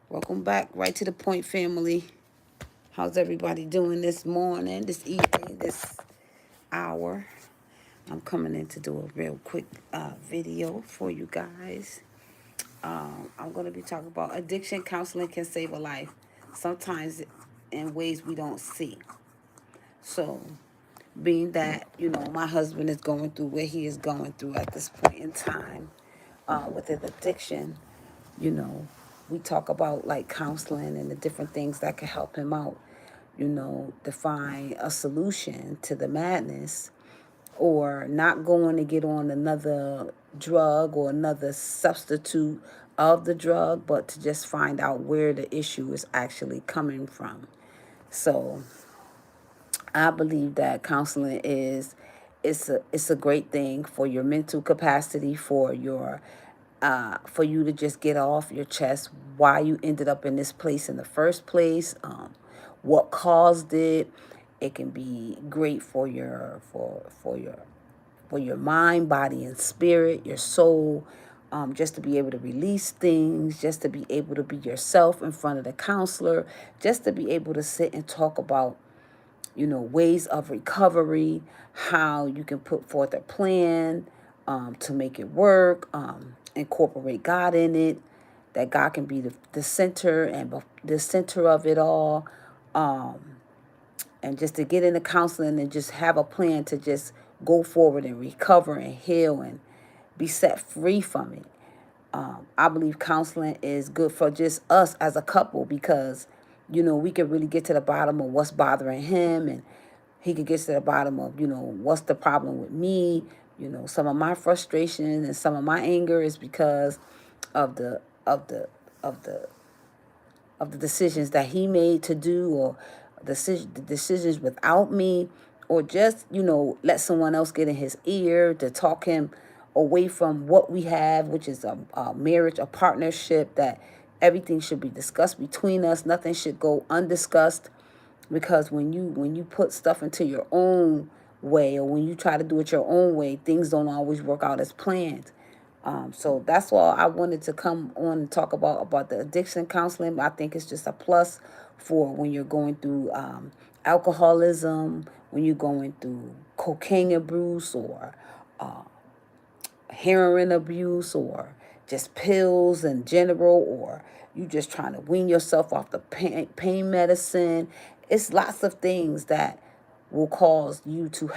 Welcome back, right to the point, family. How's everybody doing this morning, this evening, this hour? I'm coming in to do a real quick video for you guys. I'm going to be talking about addiction counseling can save a life, sometimes in ways we don't see. So, being that, my husband is going through where he is going through at this point in time with his addiction, you know, we talk about like counseling and the different things that can help him out, to find a solution to the madness or not going to get on another drug or another substitute of the drug, but to just find out where the issue is actually coming from. So I believe that counseling it's a great thing for your mental capacity, for you to just get off your chest why you ended up in this place in the first place, what caused it. It can be great for your mind, body, and spirit, your soul. Just to be able to release things, just to be able to be yourself in front of the counselor, just to be able to sit and talk about ways of recovery, how you can put forth a plan to make it work, incorporate God in it, that God can be the center and the center of it all. And just to get into counseling and just have a plan to just go forward and recover and heal and be set free from it. I believe counseling is good for just us as a couple because, we can really get to the bottom of what's bothering him, and he could get to the bottom of, what's the problem with me. Some of my frustration and some of my anger is because of of the the decisions that he made to do, or the decisions without me, or just, let someone else get in his ear to talk him away from what we have, which is a marriage, a partnership, that everything should be discussed between us. Nothing should go undiscussed, because when you put stuff into your own way, or when you try to do it your own way, things don't always work out as planned. So that's why I wanted to come on and talk about the addiction counseling. I think it's just a plus for when you're going through alcoholism, when you're going through cocaine abuse, or heroin abuse, or just pills in general, or you just trying to wean yourself off the pain medicine. It's lots of things that will cause you to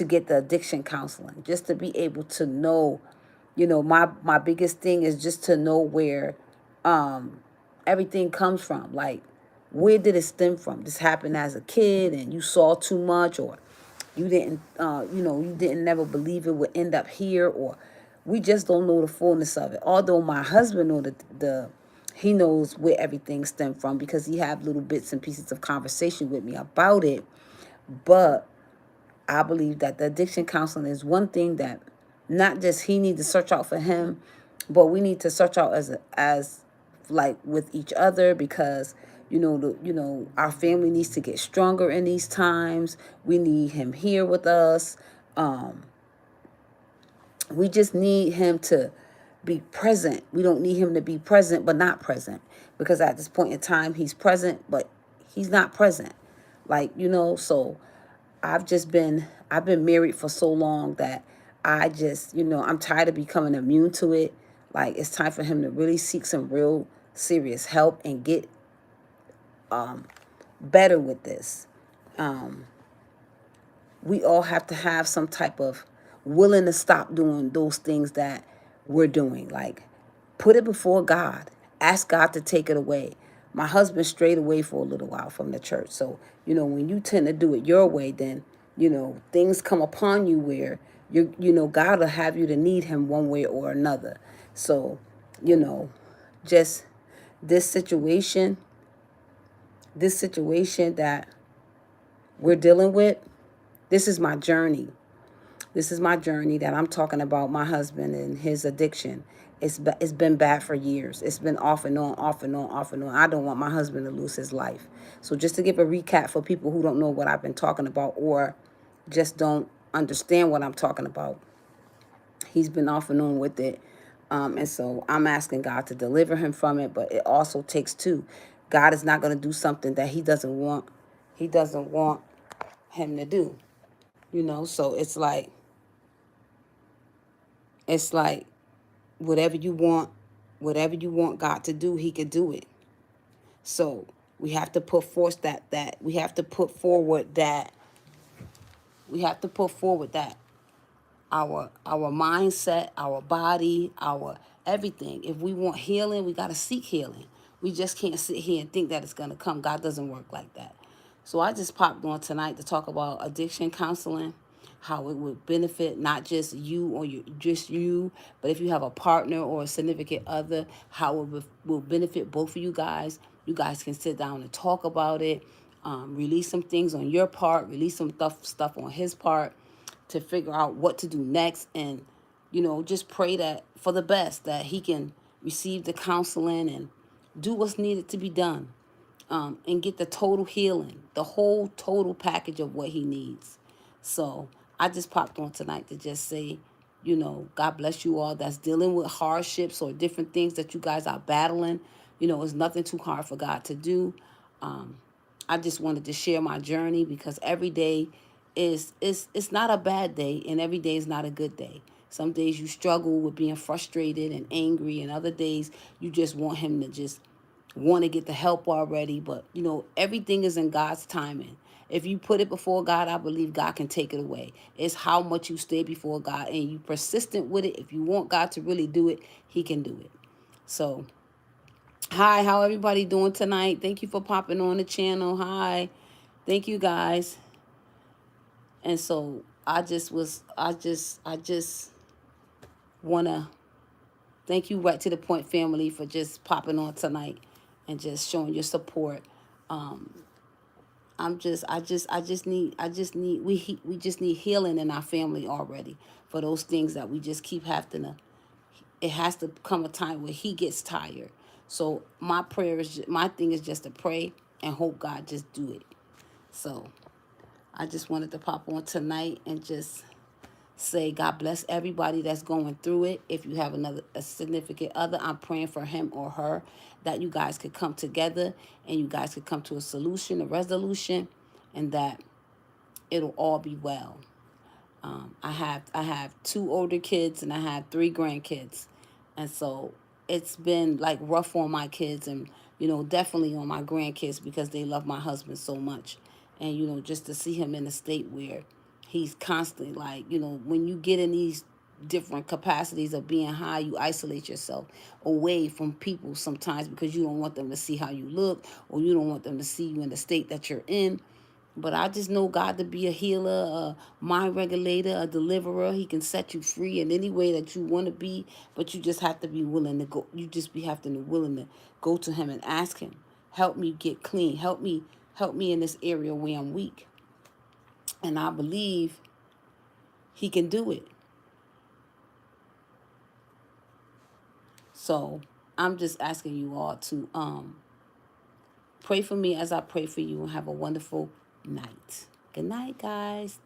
get the addiction counseling, just to be able to know, my biggest thing is just to know where everything comes from. Like, where did it stem from? This happened as a kid and you saw too much, or you didn't never believe it would end up here, or we just don't know the fullness of it. Although my husband know he knows where everything stemmed from, because he have little bits and pieces of conversation with me about it. But I believe that the addiction counseling is one thing that not just he need to search out for him, but we need to search out as like with each other, because our family needs to get stronger in these times. We need him here with us. We just need him to be present. We don't need him to be present but not present, because at this point in time he's present but he's not present. Like, so I've been married for so long that I just, I'm tired of becoming immune to it. Like, it's time for him to really seek some real serious help and get better with this. We all have to have some type of willing to stop doing those things that we're doing. Like, put it before God. Ask God to take it away. My husband strayed away for a little while from the church. So, when you tend to do it your way, then, things come upon you where God will have you to need him one way or another. So, just this situation, that we're dealing with, this is my journey. This is my journey that I'm talking about, my husband and his addiction. It's been bad for years. It's been off and on, off and on, off and on. I don't want my husband to lose his life. So just to give a recap for people who don't know what I've been talking about, or just don't understand what I'm talking about, he's been off and on with it And so I'm asking God to deliver him from it, but it also takes two. God is not going to do something that he doesn't want him to do. So it's like whatever whatever you want God to do, he could do it. So we have to put forth that we have to put forward that our mindset, our body, our everything. If we want healing, we got to seek healing. We just can't sit here and think that it's going to come. God doesn't work like that. So I just popped on tonight to talk about addiction counseling, how it would benefit not just you or just you, but if you have a partner or a significant other, how it will benefit both of you guys. You guys can sit down and talk about it, release some things on your part, release some stuff on his part, to figure out what to do next, and just pray that for the best, that he can receive the counseling and do what's needed to be done, and get the total healing, the whole total package of what he needs. So I just popped on tonight to just say, God bless you all that's dealing with hardships or different things that you guys are battling. It's nothing too hard for God to do. I just wanted to share my journey, because every day it's not a bad day, and every day is not a good day. Some days you struggle with being frustrated and angry, and other days you just want him to just want to get the help already. But everything is in God's timing. If you put it before God, I believe God can take it away. It's how much you stay before God and you persistent with it. If you want God to really do it, he can do it. So hi, how everybody doing tonight? Thank you for popping on the channel. Hi. Thank you guys. And so I just want to thank you, Right to the Point family, for just popping on tonight and just showing your support. We just need healing in our family already for those things that we just keep having to. It has to come a time where he gets tired. So my thing is just to pray and hope God just do it. So I just wanted to pop on tonight and just say God bless everybody that's going through it. If you have a significant other, I'm praying for him or her, that you guys could come together and you guys could come to a solution, a resolution, and that it'll all be well. I have 2 older kids and I have 3 grandkids, and so it's been like rough on my kids, and definitely on my grandkids, because they love my husband so much, and just to see him in a state where he's constantly like, when you get in these different capacities of being high, you isolate yourself away from people sometimes, because you don't want them to see how you look, or you don't want them to see you in the state that you're in. But I just know God to be a healer, a mind regulator, a deliverer. He can set you free in any way that you want to be, but you just have to be willing to go. Have to be willing to go to him and ask him, help me get clean. Help me in this area where I'm weak. And I believe he can do it. So I'm just asking you all to pray for me as I pray for you, and have a wonderful night. Good night, guys.